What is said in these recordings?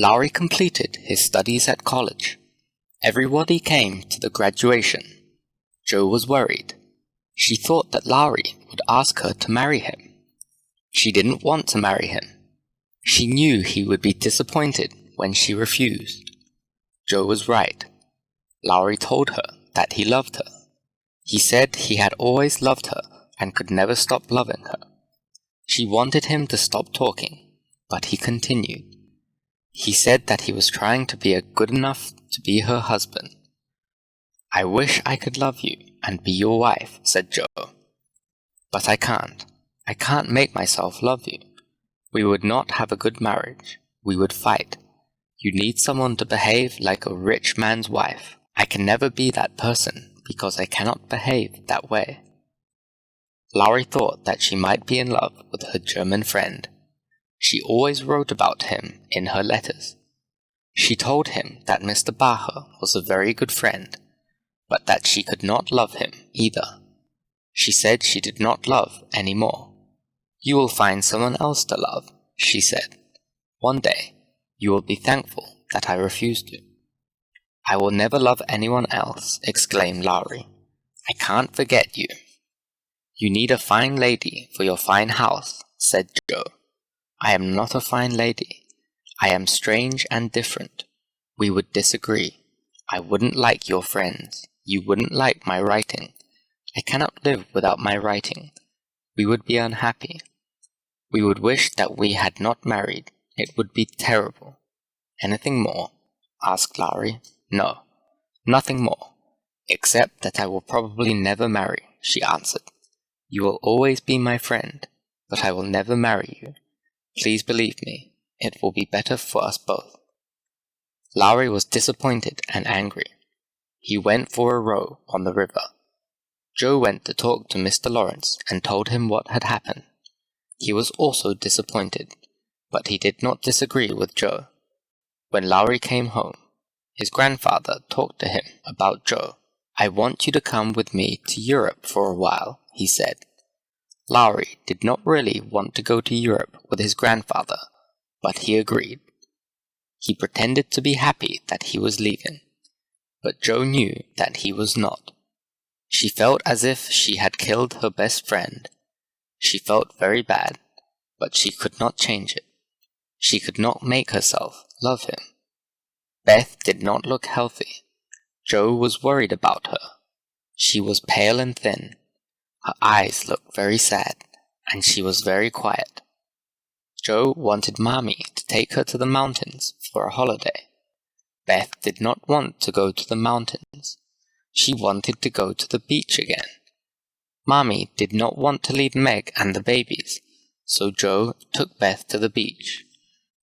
Laurie completed his studies at college. Everybody came to the graduation. Jo was worried. She thought that Laurie would ask her to marry him. She didn't want to marry him. She knew he would be disappointed when she refused. Jo was right. Laurie told her that he loved her. He said he had always loved her and could never stop loving her. She wanted him to stop talking, but he continued. He said that he was trying to be good enough to be her husband. "I wish I could love you and be your wife," said Jo. "But I can't. I can't make myself love you. We would not have a good marriage. We would fight. You need someone to behave like a rich man's wife. I can never be that person because I cannot behave that way." Laurie thought that she might be in love with her German friend. She always wrote about him in her letters. She told him that Mr. Bacher was a very good friend, but that she could not love him either. She said she did not love any more. "You will find someone else to love," she said. "One day, you will be thankful that I refused you." "I will never love anyone else," exclaimed Laurie. "I can't forget you." "You need a fine lady for your fine house," said Jo. "I am not a fine lady. I am strange and different. We would disagree. I wouldn't like your friends. You wouldn't like my writing. I cannot live without my writing. We would be unhappy. We would wish that we had not married. It would be terrible." "Anything more?" asked Laurie. "No, nothing more, except that I will probably never marry," she answered. "You will always be my friend, but I will never marry you. Please believe me, it will be better for us both." Laurie was disappointed and angry. He went for a row on the river. Jo went to talk to Mr. Lawrence and told him what had happened. He was also disappointed, but he did not disagree with Jo. When Laurie came home, his grandfather talked to him about Jo. "I want you to come with me to Europe for a while," he said. Laurie did not really want to go to Europe with his grandfather, but he agreed. He pretended to be happy that he was leaving, but Jo knew that he was not. She felt as if she had killed her best friend. She felt very bad, but she could not change it. She could not make herself love him. Beth did not look healthy. Jo was worried about her. She was pale and thin. Her eyes looked very sad, and she was very quiet. Jo wanted Mommy to take her to the mountains for a holiday. Beth did not want to go to the mountains. She wanted to go to the beach again. Mommy did not want to leave Meg and the babies, so Jo took Beth to the beach.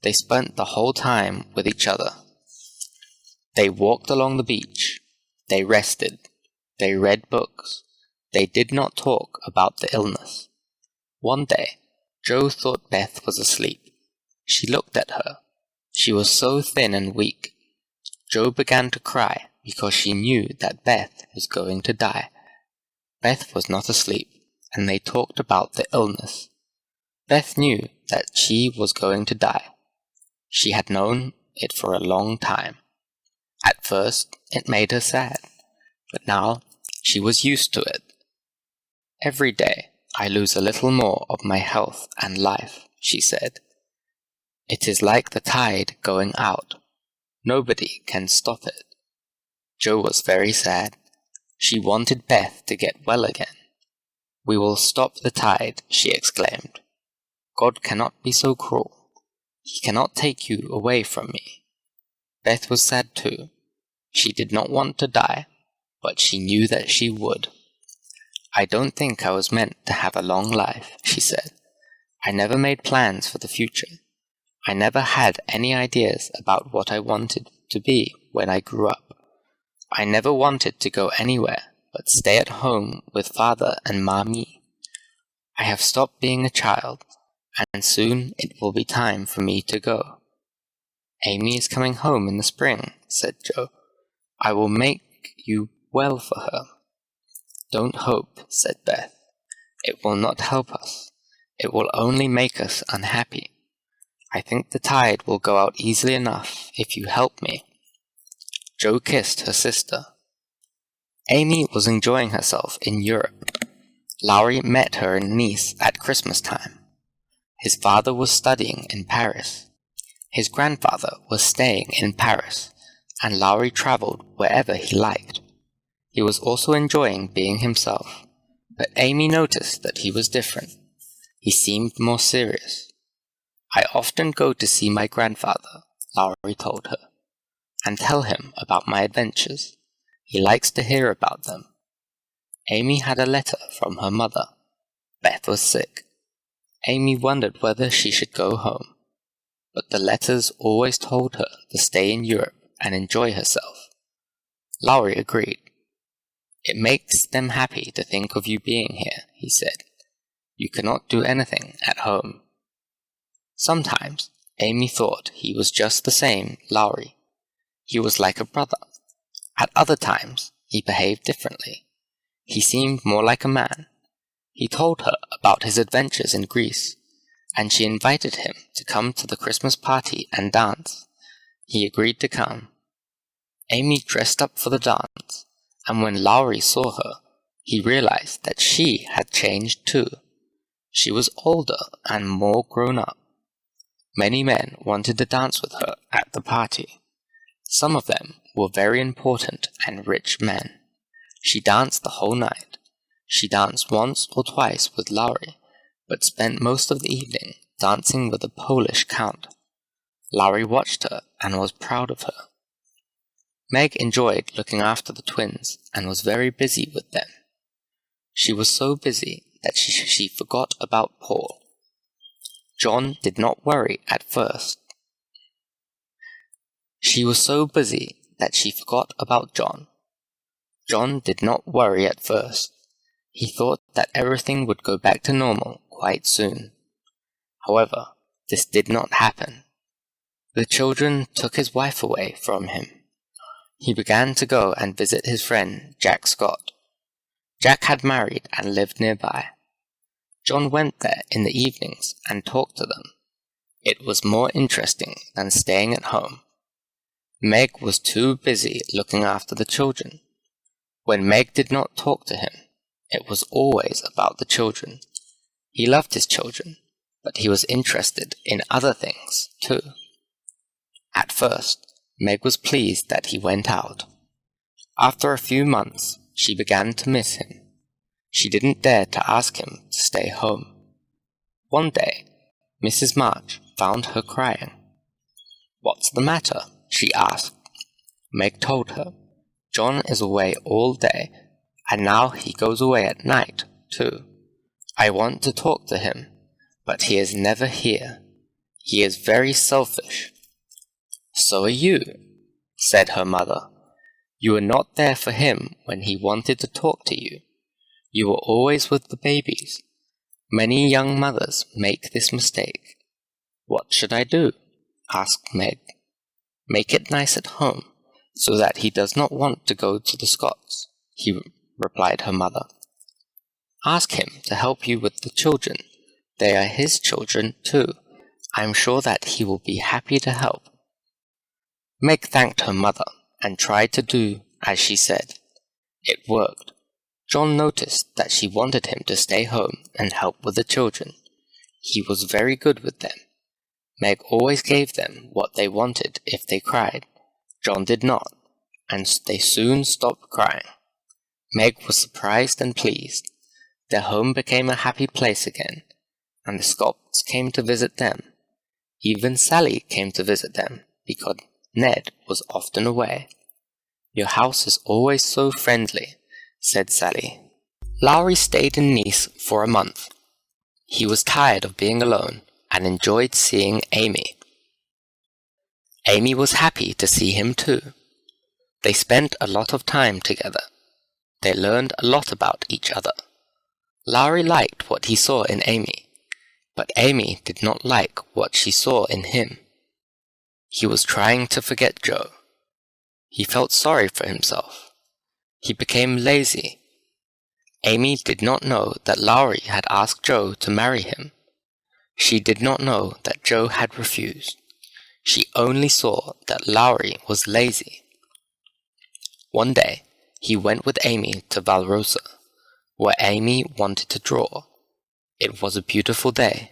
They spent the whole time with each other. They walked along the beach. They rested. They read books. They did not talk about the illness. One day, Jo thought Beth was asleep. She looked at her. She was so thin and weak. Jo began to cry because she knew that Beth was going to die. Beth was not asleep, and they talked about the illness. Beth knew that she was going to die. She had known it for a long time. At first, it made her sad, but now she was used to it. "Every day, I lose a little more of my health and life," she said. "It is like the tide going out. Nobody can stop it." Jo was very sad. She wanted Beth to get well again. "We will stop the tide," she exclaimed. "God cannot be so cruel. He cannot take you away from me." Beth was sad too. She did not want to die, but she knew that she would. "I don't think I was meant to have a long life," she said. "I never made plans for the future. I never had any ideas about what I wanted to be when I grew up. I never wanted to go anywhere but stay at home with Father and Mommy. I have stopped being a child, and soon it will be time for me to go." "Amy is coming home in the spring," said Jo. "I will make you well for her." "Don't hope," said Beth. "It will not help us. It will only make us unhappy. I think the tide will go out easily enough if you help me." Jo kissed her sister. Amy was enjoying herself in Europe. Laurie met her in Nice at Christmas time. His father was studying in Paris. His grandfather was staying in Paris, and Laurie traveled wherever he liked. He was also enjoying being himself, but Amy noticed that he was different. He seemed more serious. "I often go to see my grandfather," Laurie told her, "and tell him about my adventures. He likes to hear about them." Amy had a letter from her mother. Beth was sick. Amy wondered whether she should go home, but the letters always told her to stay in Europe and enjoy herself. Laurie agreed. "It makes them happy to think of you being here," he said. "You cannot do anything at home." Sometimes Amy thought he was just the same Laurie. He was like a brother. At other times he behaved differently. He seemed more like a man. He told her about his adventures in Greece, and she invited him to come to the Christmas party and dance. He agreed to come. Amy dressed up for the dance, and when Laurie saw her, he realized that she had changed too. She was older and more grown up. Many men wanted to dance with her at the party. Some of them were very important and rich men. She danced the whole night. She danced once or twice with Laurie, but spent most of the evening dancing with a Polish count. Laurie watched her and was proud of her. Meg enjoyed looking after the twins and was very busy with them. She was so busy that she forgot about Paul. John did not worry at first. She was so busy that she forgot about John. John did not worry at first. He thought that everything would go back to normal quite soon. However, this did not happen. The children took his wife away from him. He began to go and visit his friend, Jack Scott. Jack had married and lived nearby. John went there in the evenings and talked to them. It was more interesting than staying at home. Meg was too busy looking after the children. When Meg did not talk to him, it was always about the children. He loved his children, but he was interested in other things too. At first, Meg was pleased that he went out. After a few months, she began to miss him. She didn't dare to ask him to stay home. One day, Mrs. March found her crying. "What's the matter?" she asked. Meg told her, "John is away all day, and now he goes away at night, too. I want to talk to him, but he is never here. He is very selfish." "So are you," said her mother. "You were not there for him when he wanted to talk to you. You were always with the babies. Many young mothers make this mistake." "What should I do?" asked Meg. "Make it nice at home, so that he does not want to go to the Scots," replied her mother. "Ask him to help you with the children. They are his children too. I am sure that he will be happy to help." Meg thanked her mother and tried to do as she said. It worked. John noticed that she wanted him to stay home and help with the children. He was very good with them. Meg always gave them what they wanted if they cried. John did not, and they soon stopped crying. Meg was surprised and pleased. Their home became a happy place again, and the Scots came to visit them. Even Sally came to visit them, because Ned was often away. "Your house is always so friendly," said Sally. Laurie stayed in Nice for a month. He was tired of being alone and enjoyed seeing Amy. Amy was happy to see him too. They spent a lot of time together. They learned a lot about each other. Laurie liked what he saw in Amy, but Amy did not like what she saw in him. He was trying to forget Jo. He felt sorry for himself. He became lazy. Amy did not know that Laurie had asked Jo to marry him. She did not know that Joe had refused. She only saw that Laurie was lazy. One day, he went with Amy to Valrosa, where Amy wanted to draw. It was a beautiful day.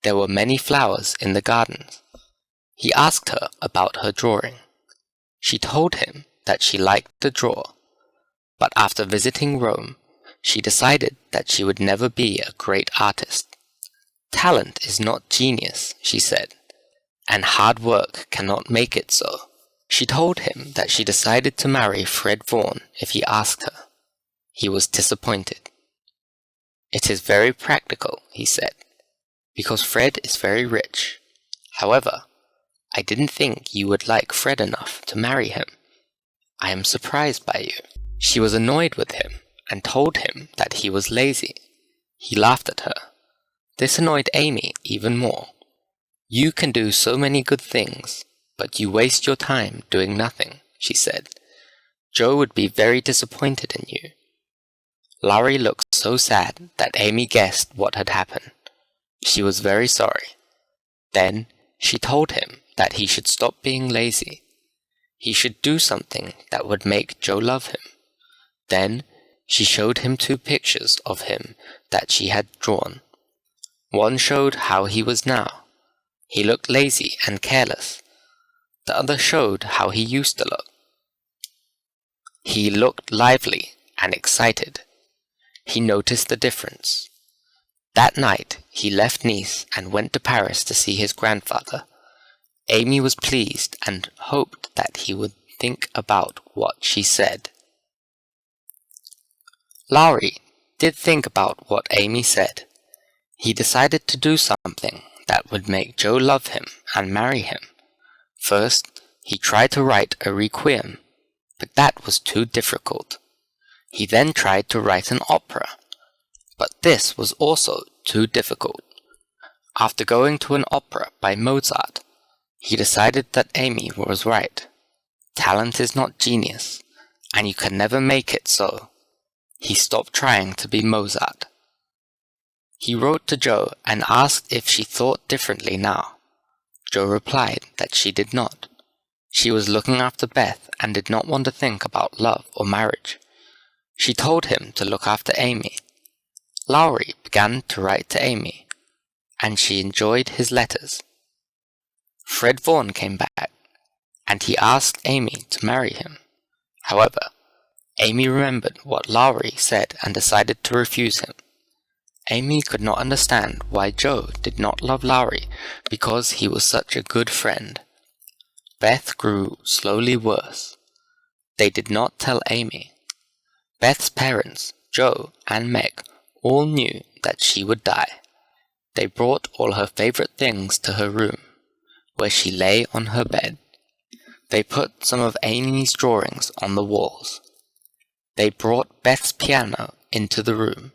There were many flowers in the gardens. He asked her about her drawing. She told him that she liked to draw, but after visiting Rome, she decided that she would never be a great artist. Talent is not genius, she said, and hard work cannot make it so. She told him that she decided to marry Fred Vaughan if he asked her. He was disappointed. It is very practical, he said, because Fred is very rich. However, I didn't think you would like Fred enough to marry him. I am surprised by you. She was annoyed with him and told him that he was lazy. He laughed at her. This annoyed Amy even more. You can do so many good things, but you waste your time doing nothing, she said. Joe would be very disappointed in you. Laurie looked so sad that Amy guessed what had happened. She was very sorry. Then she told him that he should stop being lazy. He should do something that would make Joe love him. Then she showed him 2 pictures of him that she had drawn. One showed how he was now. He looked lazy and careless. The other showed how he used to look. He looked lively and excited. He noticed the difference. That night, he left Nice and went to Paris to see his grandfather. Amy was pleased and hoped that he would think about what she said. Laurie did think about what Amy said. He decided to do something that would make Joe love him and marry him. First, he tried to write a requiem, but that was too difficult. He then tried to write an opera, but this was also too difficult. After going to an opera by Mozart, he decided that Amy was right. Talent is not genius, and you can never make it so. He stopped trying to be Mozart. He wrote to Joe and asked if she thought differently now. Joe replied that she did not. She was looking after Beth and did not want to think about love or marriage. She told him to look after Amy. Laurie began to write to Amy, and she enjoyed his letters. Fred Vaughan came back, and he asked Amy to marry him. However, Amy remembered what Laurie said and decided to refuse him. Amy could not understand why Joe did not love Laurie because he was such a good friend. Beth grew slowly worse. They did not tell Amy. Beth's parents, Joe and Meg, all knew that she would die. They brought all her favorite things to her room, where she lay on her bed. They put some of Amy's drawings on the walls. They brought Beth's piano into the room.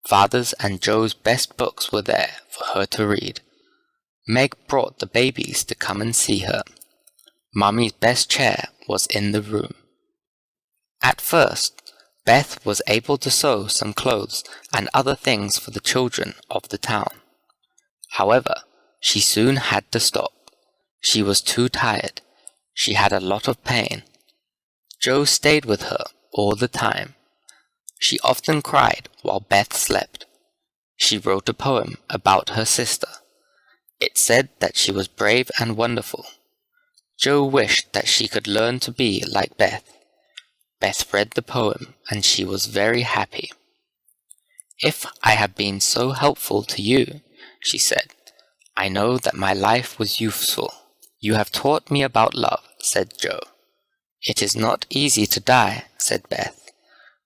Father's and Joe's best books were there for her to read. Meg brought the babies to come and see her. Mummy's best chair was in the room. At first, Beth was able to sew some clothes and other things for the children of the town. However, she soon had to stop. She was too tired. She had a lot of pain. Joe stayed with her all the time. She often cried while Beth slept. She wrote a poem about her sister. It said that she was brave and wonderful. Joe wished that she could learn to be like Beth. Beth read the poem, and she was very happy. "If I have been so helpful to you," she said, "I know that my life was useful." "You have taught me about love," said Joe. "It is not easy to die," said Beth,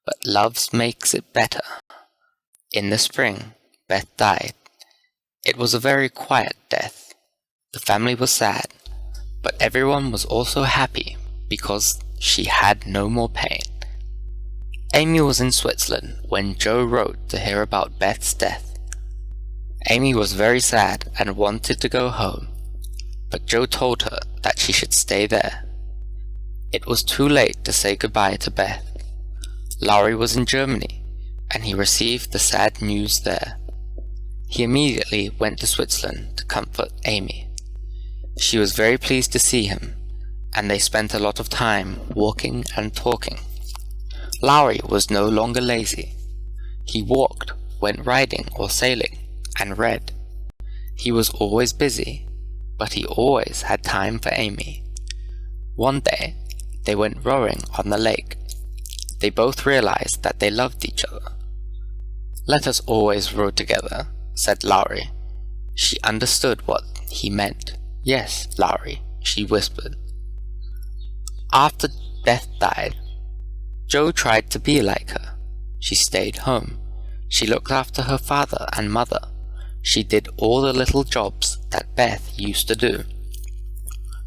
"but love makes it better." In the spring, Beth died. It was a very quiet death. The family was sad, but everyone was also happy because she had no more pain. Amy was in Switzerland when Joe wrote to hear about Beth's death. Amy was very sad and wanted to go home, but Joe told her that she should stay there. It was too late to say goodbye to Beth. Laurie was in Germany, and he received the sad news there. He immediately went to Switzerland to comfort Amy. She was very pleased to see him, and they spent a lot of time walking and talking. Laurie was no longer lazy. He walked, went riding or sailing, and read. He was always busy, but he always had time for Amy. One day, they went rowing on the lake. They both realized that they loved each other. "Let us always row together," said Laurie. She understood what he meant. "Yes, Laurie," she whispered. After Beth died, Jo tried to be like her. She stayed home. She looked after her father and mother. She did all the little jobs that Beth used to do.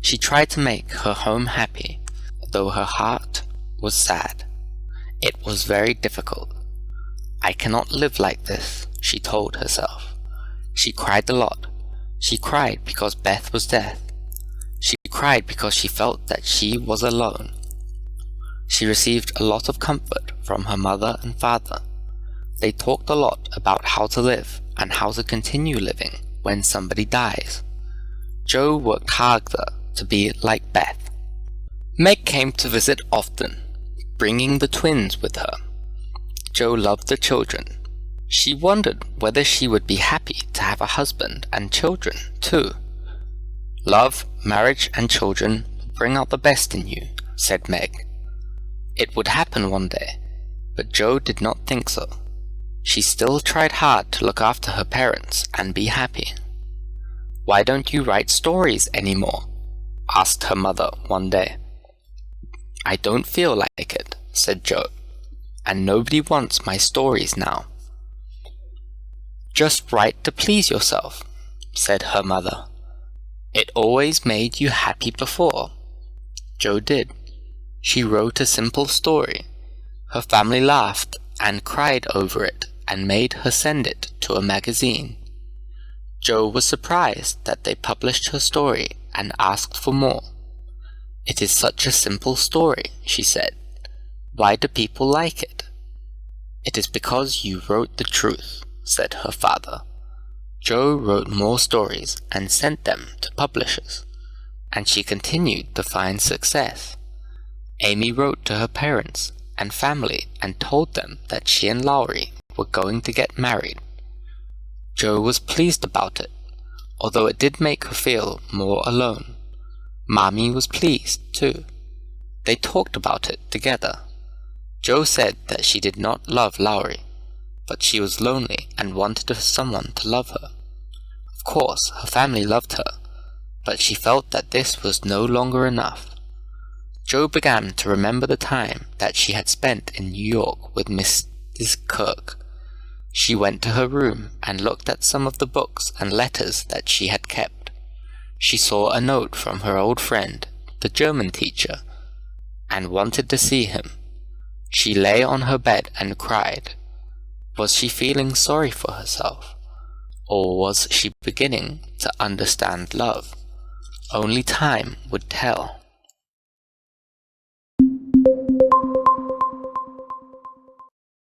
She tried to make her home happy, though her heart was sad. It was very difficult. "I cannot live like this," she told herself. She cried a lot. She cried because Beth was dead. She cried because she felt that she was alone. She received a lot of comfort from her mother and father. They talked a lot about how to live and how to continue living when somebody dies. Jo worked harder to be like Beth. Meg came to visit often, bringing the twins with her. Jo loved the children. She wondered whether she would be happy to have a husband and children too. "Love, marriage, and children bring out the best in you," said Meg. It would happen one day, but Jo did not think so. She still tried hard to look after her parents and be happy. "Why don't you write stories anymore?" asked her mother one day. "I don't feel like it," said Jo, "and nobody wants my stories now." "Just write to please yourself," said her mother. "It always made you happy before." Jo did. She wrote a simple story. Her family laughed and cried over it and made her send it to a magazine. Jo was surprised that they published her story and asked for more. "It is such a simple story," she said. "Why do people like it?" "It is because you wrote the truth," said her father. Jo wrote more stories and sent them to publishers, and she continued to find success. Amy wrote to her parents and family and told them that she and Laurie were going to get married. Jo was pleased about it, although it did make her feel more alone. Mommy was pleased too. They talked about it together. Jo said that she did not love Laurie, but she was lonely and wanted someone to love her. Of course, her family loved her, but she felt that this was no longer enough. Jo began to remember the time that she had spent in New York with Mrs. Kirk. She went to her room and looked at some of the books and letters that she had kept. She saw a note from her old friend, the German teacher, and wanted to see him. She lay on her bed and cried. Was she feeling sorry for herself? Or was she beginning to understand love? Only time would tell.